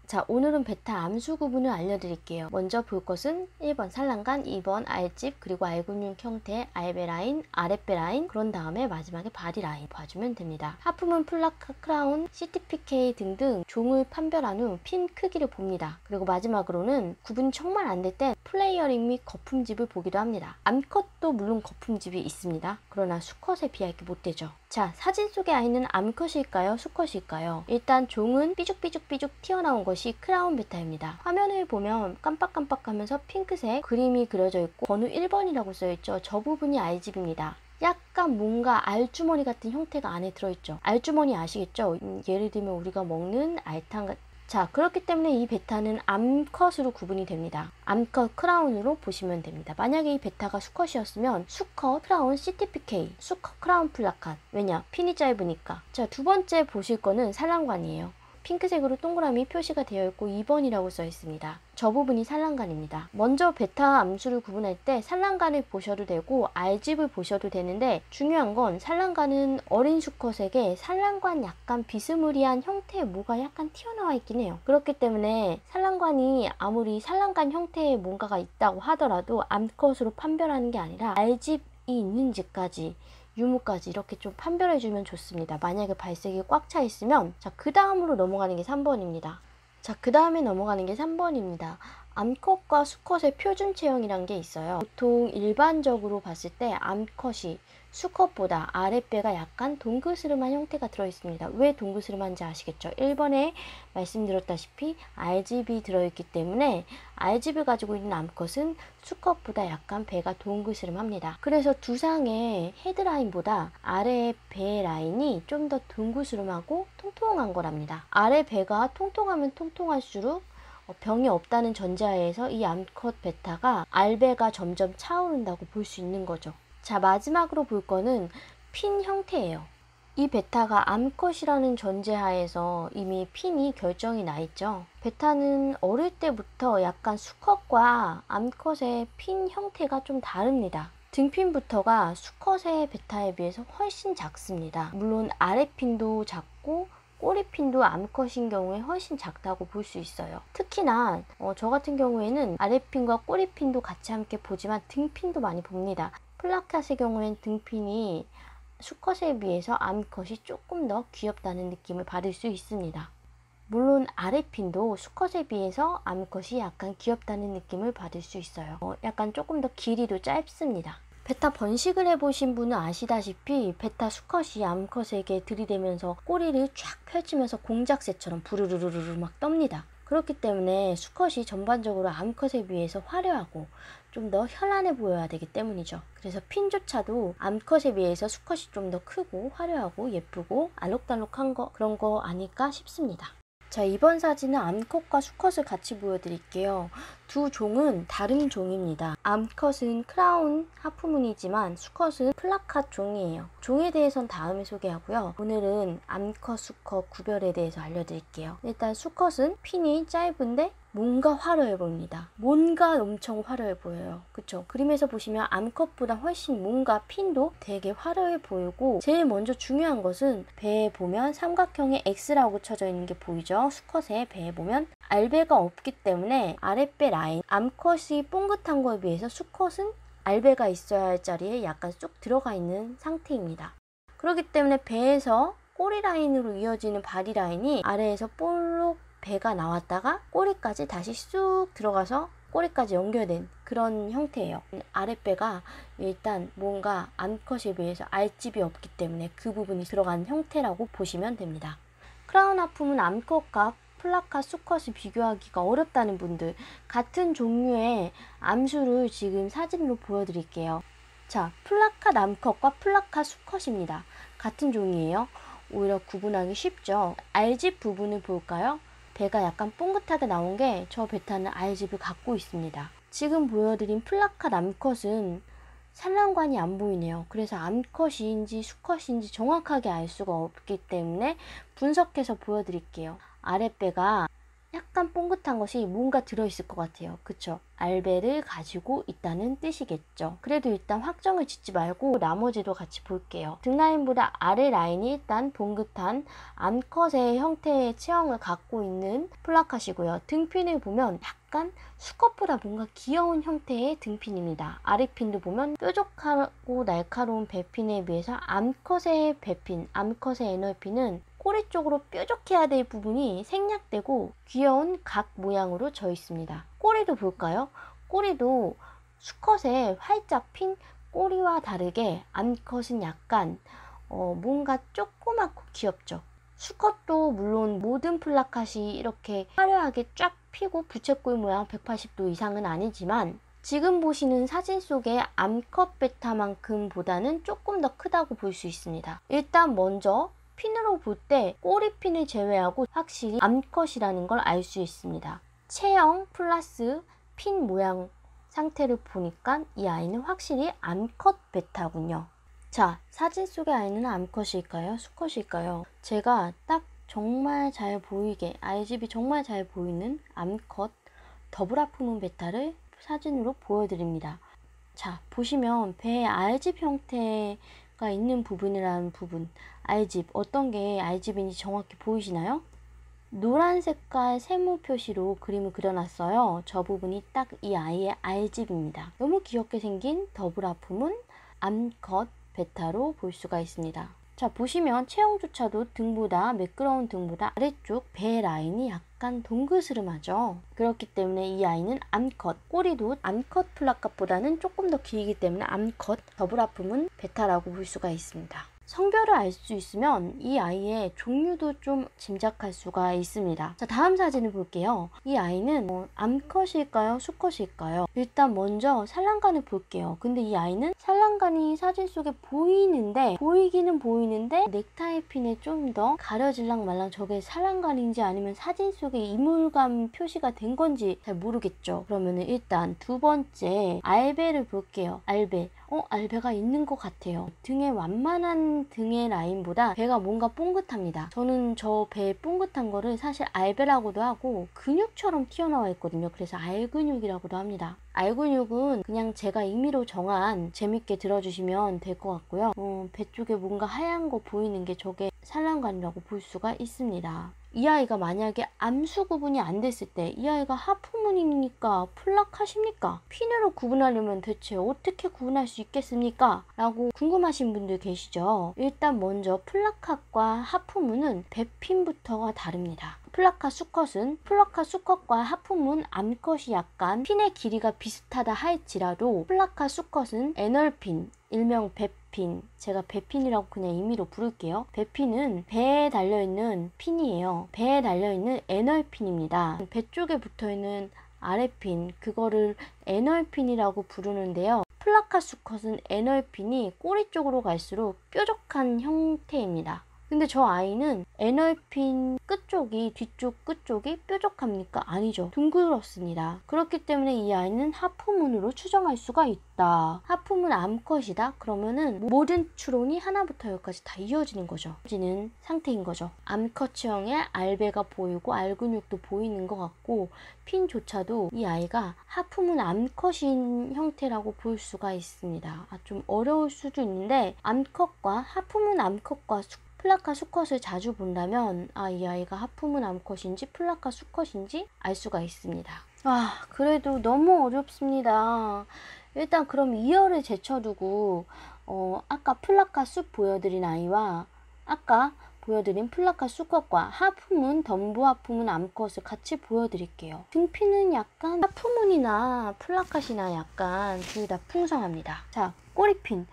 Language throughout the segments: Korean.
자, 오늘은 베타 암수 구분을 알려드릴게요. 먼저 볼 것은 1번 산란간, 2번 알집, 그리고 알근육 형태, 알배 라인, 아랫배 라인, 그런 다음에 마지막에 바디 라인 봐주면 됩니다. 하품은 플라카, 크라운, CTPK 등등 종을 판별한 후 핀 크기를 봅니다. 그리고 마지막으로는 구분이 정말 안 될 땐 플레이어링 및 거품집을 보기도 합니다. 암컷도 물론 거품집이 있습니다. 그러나 수컷에 비하게 못 되죠. 자, 사진 속의 아이는 암컷일까요? 수컷일까요? 일단 종은 삐죽삐죽 튀어나온 것이 크라운 베타입니다. 화면을 보면 깜빡깜빡하면서 핑크색 그림이 그려져 있고 번호 1번이라고 써있죠. 저 부분이 알집입니다. 약간 뭔가 알주머니 같은 형태가 안에 들어있죠. 알주머니 아시겠죠? 예를 들면 우리가 먹는 알탕 같은. 자, 그렇기 때문에 이 베타는 암컷으로 구분이 됩니다. 암컷 크라운으로 보시면 됩니다. 만약에 이 베타가 수컷이었으면 수컷 크라운 CTPK, 수컷 크라운 플라칸. 왜냐? 핀이 짧으니까. 자, 두 번째 보실 거는 산란관이에요. 핑크색으로 동그라미 표시가 되어 있고 2번이라고 써 있습니다. 저 부분이 산란관입니다. 먼저 베타 암수를 구분할 때 산란관을 보셔도 되고 알집을 보셔도 되는데, 중요한 건 산란관은 어린 수컷에게 산란관 약간 비스무리한 형태의 뭐가 약간 튀어나와 있긴 해요. 그렇기 때문에 산란관이 아무리 산란관 형태의 뭔가가 있다고 하더라도 암컷으로 판별하는 게 아니라 알집이 있는지까지, 유무까지 이렇게 좀 판별해주면 좋습니다. 만약에 발색이 꽉 차 있으면. 자, 그 다음으로 넘어가는 게 3번입니다. 자, 그 다음에 넘어가는 게 3번입니다. 암컷과 수컷의 표준 체형이란 게 있어요. 보통 일반적으로 봤을 때 암컷이 수컷보다 아랫배가 약간 동그스름한 형태가 들어있습니다. 왜 동그스름한지 아시겠죠? 1번에 말씀드렸다시피 RGB 들어있기 때문에 RGB를 가지고 있는 암컷은 수컷보다 약간 배가 동그스름합니다. 그래서 두상의 헤드라인보다 아래 배 라인이 좀 더 동그스름하고 통통한 거랍니다. 아래 배가 통통하면 통통할수록 병이 없다는 전제하에서 이 암컷 베타가 알배가 점점 차오른다고 볼 수 있는 거죠. 자, 마지막으로 볼 거는 핀 형태예요. 이 베타가 암컷이라는 전제하에서 이미 핀이 결정이 나 있죠. 베타는 어릴 때부터 약간 수컷과 암컷의 핀 형태가 좀 다릅니다. 등핀부터가 수컷의 베타에 비해서 훨씬 작습니다. 물론 아랫핀도 작고 꼬리핀도 암컷인 경우에 훨씬 작다고 볼 수 있어요. 특히나 저 같은 경우에는 아랫핀과 꼬리핀도 같이 함께 보지만 등핀도 많이 봅니다. 플라카스의 경우엔 등핀이 수컷에 비해서 암컷이 조금 더 귀엽다는 느낌을 받을 수 있습니다. 물론 아랫핀도 수컷에 비해서 암컷이 약간 귀엽다는 느낌을 받을 수 있어요. 약간 조금 더 길이도 짧습니다. 베타 번식을 해보신 분은 아시다시피 베타 수컷이 암컷에게 들이대면서 꼬리를 쫙 펼치면서 공작새처럼 부르르르르 막 떱니다. 그렇기 때문에 수컷이 전반적으로 암컷에 비해서 화려하고 좀 더 현란해 보여야 되기 때문이죠. 그래서 핀조차도 암컷에 비해서 수컷이 좀 더 크고 화려하고 예쁘고 알록달록한 그런 거 아닐까 싶습니다. 자, 이번 사진은 암컷과 수컷을 같이 보여드릴게요. 두 종은 다른 종입니다. 암컷은 크라운 하프문이지만 수컷은 플라카 종이에요. 종에 대해서는 다음에 소개하고요. 오늘은 암컷, 수컷 구별에 대해서 알려드릴게요. 일단 수컷은 핀이 짧은데 뭔가 화려해 보입니다. 뭔가 엄청 화려해 보여요. 그쵸? 그림에서 보시면 암컷보다 훨씬 뭔가 핀도 되게 화려해 보이고, 제일 먼저 중요한 것은 배에 보면 삼각형의 X라고 쳐져 있는 게 보이죠? 수컷의 배에 보면 알배가 없기 때문에 아랫배 라인, 암컷이 뽕긋한 거에 비해서 수컷은 알배가 있어야 할 자리에 약간 쏙 들어가 있는 상태입니다. 그렇기 때문에 배에서 꼬리 라인으로 이어지는 바디 라인이 아래에서 볼록 배가 나왔다가 꼬리까지 다시 쑥 들어가서 꼬리까지 연결된 그런 형태예요. 아랫배가 일단 뭔가 암컷에 비해서 알집이 없기 때문에 그 부분이 들어간 형태라고 보시면 됩니다. 크라운 하품은 암컷과 플라카 수컷을 비교하기가 어렵다는 분들, 같은 종류의 암수를 지금 사진으로 보여드릴게요. 자, 플라카 암컷과 플라카 수컷입니다. 같은 종이에요. 오히려 구분하기 쉽죠. 알집 부분을 볼까요? 배가 약간 뽕긋하게 나온 게 저 베타는 알집을 갖고 있습니다. 지금 보여드린 플라카 암컷은 산란관이 안 보이네요. 그래서 암컷인지 수컷인지 정확하게 알 수가 없기 때문에 분석해서 보여드릴게요. 아랫배가 약간 뽕긋한 것이 뭔가 들어있을 것 같아요. 그쵸? 알배를 가지고 있다는 뜻이겠죠. 그래도 일단 확정을 짓지 말고 나머지도 같이 볼게요. 등 라인보다 아래 라인이 일단 봉긋한 암컷의 형태의 체형을 갖고 있는 플라카시고요. 등핀을 보면 약간 수컷보다 뭔가 귀여운 형태의 등핀입니다. 아래핀도 보면 뾰족하고 날카로운 배핀에 비해서 암컷의 배핀, 암컷의 애널핀은 꼬리 쪽으로 뾰족해야 될 부분이 생략되고 귀여운 각 모양으로 져 있습니다. 꼬리도 볼까요? 꼬리도 수컷의 활짝 핀 꼬리와 다르게 암컷은 약간 뭔가 조그맣고 귀엽죠. 수컷도 물론 모든 플라카시 이렇게 화려하게 쫙 피고 부채꼴 모양 180도 이상은 아니지만 지금 보시는 사진 속의 암컷 베타만큼 보다는 조금 더 크다고 볼 수 있습니다. 일단 먼저 핀으로 볼 때 꼬리핀을 제외하고 확실히 암컷이라는 걸 알 수 있습니다. 체형 플러스 핀 모양 상태를 보니까 이 아이는 확실히 암컷 베타군요. 자, 사진 속의 아이는 암컷일까요? 수컷일까요? 제가 딱 정말 잘 보이게, RGB 정말 잘 보이는 암컷 더블 하프문 베타를 사진으로 보여드립니다. 자, 보시면 배에 RGB 형태가 있는 부분이라는 부분, RGB, 어떤 게 RGB인지 정확히 보이시나요? 노란 색깔 세모 표시로 그림을 그려놨어요. 저 부분이 딱 이 아이의 RGB입니다. 너무 귀엽게 생긴 더블 하프문 암컷 베타로 볼 수가 있습니다. 자, 보시면 체형조차도 매끄러운 등보다 아래쪽 배 라인이 약간 동그스름하죠. 그렇기 때문에 이 아이는 암컷, 꼬리도 암컷 플라카보다는 조금 더 길기 때문에 암컷 더블 하프문 베타라고 볼 수가 있습니다. 성별을 알 수 있으면 이 아이의 종류도 좀 짐작할 수가 있습니다. 자, 다음 사진을 볼게요. 이 아이는 암컷일까요? 수컷일까요? 일단 먼저 산란관을 볼게요. 근데 이 아이는 산란관이 사진 속에 보이기는 보이는데 넥타이 핀에 좀 더 가려질랑 말랑 저게 산란관인지 아니면 사진 속에 이물감 표시가 된 건지 잘 모르겠죠. 그러면은 일단 두 번째 알배를 볼게요. 알배가 있는 것 같아요. 등에 완만한 등의 라인보다 배가 뭔가 뽕긋합니다. 저는 저 배 뽕긋한 거를 사실 알배라고도 하고 근육처럼 튀어나와 있거든요. 그래서 알근육이라고도 합니다. 알근육은 그냥 제가 임의로 정한, 재밌게 들어주시면 될 것 같고요. 배 쪽에 뭔가 하얀 거 보이는 게 저게 산란관이라고 볼 수가 있습니다. 이 아이가 만약에 암수 구분이 안 됐을 때 이 아이가 하프문입니까? 플라카십니까? 핀으로 구분하려면 대체 어떻게 구분할 수 있겠습니까? 라고 궁금하신 분들 계시죠? 일단 먼저 플라카과 하프문은 배핀부터가 다릅니다. 플라카 수컷과 하프문 암컷이 약간 핀의 길이가 비슷하다 할지라도 플라카 수컷은 애널핀, 일명 배핀, 제가 배핀이라고 그냥 임의로 부를게요. 배핀은 배에 달려있는 핀이에요. 배에 달려있는 애널핀입니다. 배 쪽에 붙어있는 아래핀, 그거를 애널핀이라고 부르는데요. 플라카 수컷은 애널핀이 꼬리 쪽으로 갈수록 뾰족한 형태입니다. 근데 저 아이는 애널핀 뒤쪽 끝쪽이 뾰족합니까? 아니죠. 둥그렇습니다. 그렇기 때문에 이 아이는 하프문으로 추정할 수가 있다. 하프문 암컷이다? 그러면은 모든 추론이 하나부터 열까지 다 이어지는 거죠. 이어지는 상태인 거죠. 암컷형의 알배가 보이고 알근육도 보이는 것 같고 핀조차도 이 아이가 하프문 암컷인 형태라고 볼 수가 있습니다. 좀 어려울 수도 있는데 하프문 암컷과 플라카 수컷을 자주 본다면 이 아이가 하프문 암컷인지 플라카 수컷인지 알 수가 있습니다. 그래도 너무 어렵습니다. 일단 그럼 이어를 제쳐두고 아까 플라카 숲 보여드린 아이와 아까 보여드린 플라카 수컷과 하프문, 덤보 하프문 암컷을 같이 보여드릴게요. 등피는 약간 하프문이나 플라카시나 약간 둘 다 풍성합니다. 자,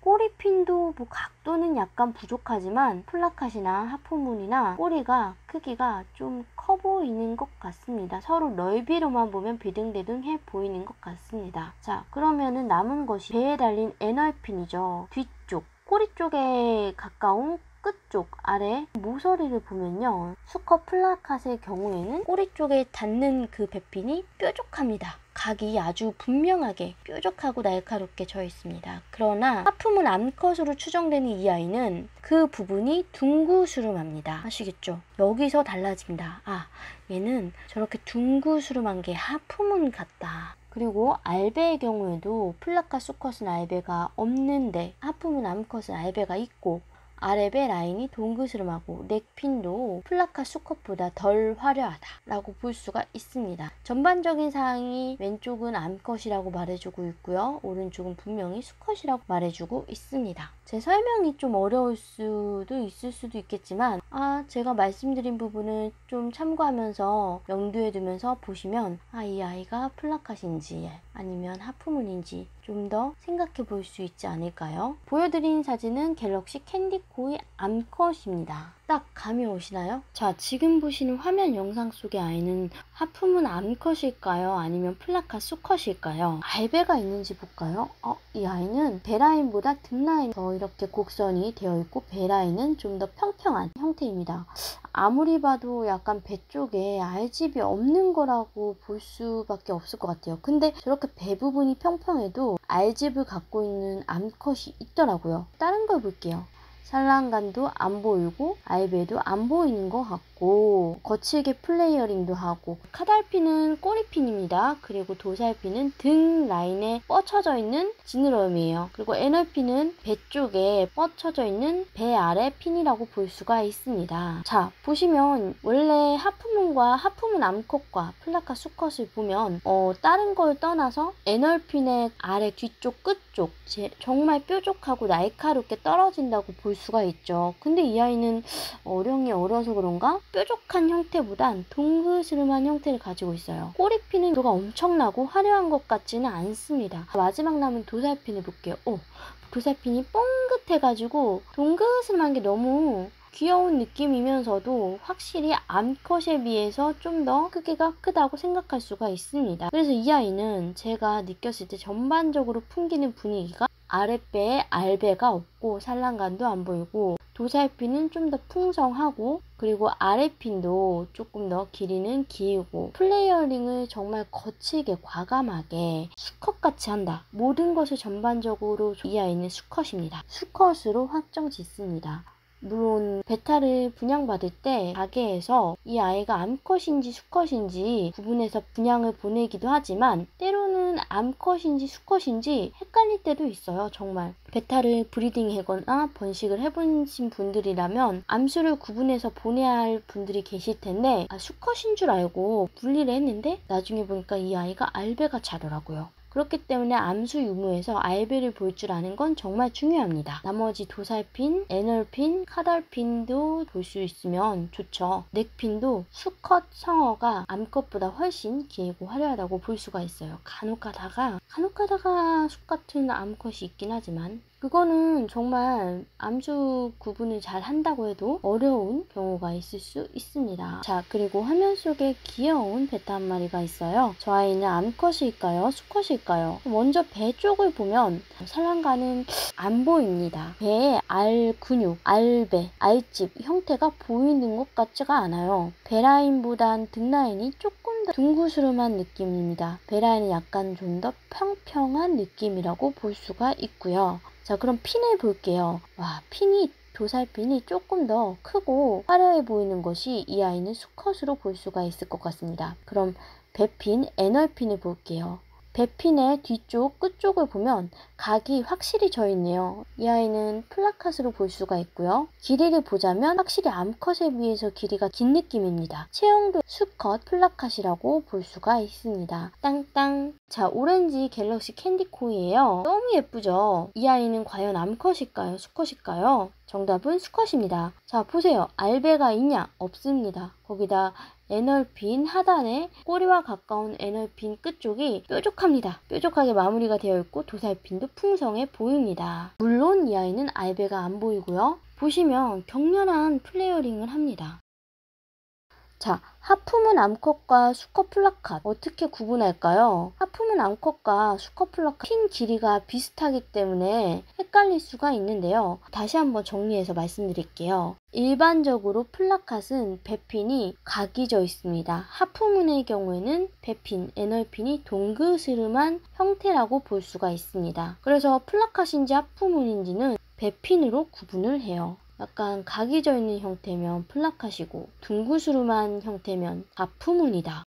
꼬리핀도 뭐 각도는 약간 부족하지만 플라카시나 하프문이나 꼬리가 크기가 좀 커 보이는 것 같습니다. 서로 넓이로만 보면 비등비등해 보이는 것 같습니다. 자, 그러면은 남은 것이 배에 달린 애널핀이죠. 뒤쪽 꼬리 쪽에 가까운 끝쪽 아래 모서리를 보면요. 수컷 플라카스의 경우에는 꼬리 쪽에 닿는 그 배핀이 뾰족합니다. 각이 아주 분명하게 뾰족하고 날카롭게 져 있습니다. 그러나 하프문 암컷으로 추정되는 이 아이는 그 부분이 둥구스름합니다. 아시겠죠? 여기서 달라집니다. 아, 얘는 저렇게 둥구스름한 게 하프문 같다. 그리고 알베의 경우에도 플라카 수컷은 알베가 없는데 하프문 암컷은 알베가 있고, 아랫배 라인이 동그스름하고 넥핀도 플라카 수컷보다 덜 화려하다라고 볼 수가 있습니다. 전반적인 사항이 왼쪽은 암컷이라고 말해주고 있고요. 오른쪽은 분명히 수컷이라고 말해주고 있습니다. 제 설명이 좀 어려울 수도 있을 수도 있겠지만 제가 말씀드린 부분을 좀 참고하면서 염두에 두면서 보시면 이 아이가 플라카신지 아니면 하프문인지 좀 더 생각해 볼 수 있지 않을까요? 보여드린 사진은 갤럭시 캔디코의 암컷입니다. 딱 감이 오시나요? 자, 지금 보시는 화면 영상 속의 아이는 하프문 암컷일까요? 아니면 플라카 수컷일까요? 알베가 있는지 볼까요? 이 아이는 배라인보다 등라인 더 이렇게 곡선이 되어 있고 배라인은 좀 더 평평한 형태입니다. 아무리 봐도 약간 배 쪽에 알집이 없는 거라고 볼 수밖에 없을 것 같아요. 근데 저렇게 배 부분이 평평해도 알집을 갖고 있는 암컷이 있더라고요. 다른 걸 볼게요. 살랑간도 안 보이고 알베도 안 보이는 것 같고 거칠게 플레이어링도 하고 카달피는 꼬리핀입니다. 그리고 도살피는 등 라인에 뻗쳐져 있는 지느러미예요. 그리고 애널피는 배 쪽에 뻗쳐져 있는 배 아래 핀이라고 볼 수가 있습니다. 자, 보시면 원래 하프문과 하프문 암컷과 플라카 수컷을 보면 다른 걸 떠나서 애널핀의 아래 뒤쪽 끝쪽 정말 뾰족하고 날카롭게 떨어진다고 볼 수가 있죠. 근데 이 아이는 어령이 어려서 그런가 뾰족한 형태보단 동그스름한 형태를 가지고 있어요. 꼬리핀은 도가 엄청나고 화려한 것 같지는 않습니다. 마지막 남은 도살핀을 볼게요. 도살핀이 뻥긋해가지고 동그스름한 게 너무 귀여운 느낌이면서도 확실히 암컷에 비해서 좀 더 크기가 크다고 생각할 수가 있습니다. 그래서 이 아이는 제가 느꼈을 때 전반적으로 풍기는 분위기가 아랫배에 알배가 없고 살랑간도 안 보이고 도살핀은 좀 더 풍성하고 그리고 아랫핀도 조금 더 길이는 길고 플레이어링을 정말 거칠게 과감하게 수컷같이 한다. 모든 것을 전반적으로 이 아이는 수컷입니다. 수컷으로 확정 짓습니다. 물론 베타를 분양받을 때 가게에서 이 아이가 암컷인지 수컷인지 구분해서 분양을 보내기도 하지만 때로는 암컷인지 수컷인지 헷갈릴 때도 있어요. 정말 베타를 브리딩하거나 번식을 해보신 분들이라면 암수를 구분해서 보내야 할 분들이 계실 텐데 수컷인 줄 알고 분리를 했는데 나중에 보니까 이 아이가 알베가 자더라고요. 그렇기 때문에 암수 유무에서 알베를 볼 줄 아는 건 정말 중요합니다. 나머지 도살핀, 애널핀, 카달핀도 볼 수 있으면 좋죠. 넥핀도 수컷 성어가 암컷보다 훨씬 길고 화려하다고 볼 수가 있어요. 간혹 가다가 숫 같은 암컷이 있긴 하지만 그거는 정말 암수 구분을 잘 한다고 해도 어려운 경우가 있을 수 있습니다. 자, 그리고 화면 속에 귀여운 베타 한 마리가 있어요. 저 아이는 암컷일까요? 수컷일까요? 먼저 배 쪽을 보면 살랑가는 안 보입니다. 배에 알 근육, 알배, 알집 형태가 보이는 것 같지가 않아요. 배라인보단 등라인이 조금 더 둥그스름한 느낌입니다. 배라인은 약간 좀 더 평평한 느낌이라고 볼 수가 있고요. 자, 그럼 핀을 볼게요. 도살핀이 조금 더 크고 화려해 보이는 것이 이 아이는 수컷으로 볼 수가 있을 것 같습니다. 그럼 배핀, 애널핀을 볼게요. 배핀의 뒤쪽 끝쪽을 보면 각이 확실히 져 있네요. 이 아이는 플라카스로 볼 수가 있고요. 길이를 보자면 확실히 암컷에 비해서 길이가 긴 느낌입니다. 체형도 수컷 플라카시라고 볼 수가 있습니다. 땅땅. 자, 오렌지 갤럭시 캔디코이예요. 너무 예쁘죠? 이 아이는 과연 암컷일까요? 수컷일까요? 정답은 수컷입니다. 자, 보세요. 알베가 있냐? 없습니다. 거기다 애널핀 하단에 꼬리와 가까운 애널핀 끝쪽이 뾰족합니다. 뾰족하게 마무리가 되어 있고 도살핀도 풍성해 보입니다. 물론 이 아이는 알베가 안 보이고요. 보시면 격렬한 플레이어링을 합니다. 자, 하프문 암컷과 수컷 플라카드 어떻게 구분할까요? 하프문 암컷과 수컷 플라카드 핀 길이가 비슷하기 때문에 헷갈릴 수가 있는데요. 다시 한번 정리해서 말씀드릴게요. 일반적으로 플라카드는 배핀이 각이 져 있습니다. 하프문의 경우에는 배핀, 애널핀이 동그스름한 형태라고 볼 수가 있습니다. 그래서 플라카드인지 하프문인지는 배핀으로 구분을 해요. 약간 각이 져 있는 형태면 플라카시고 둥그스름한 형태면 하프문이다.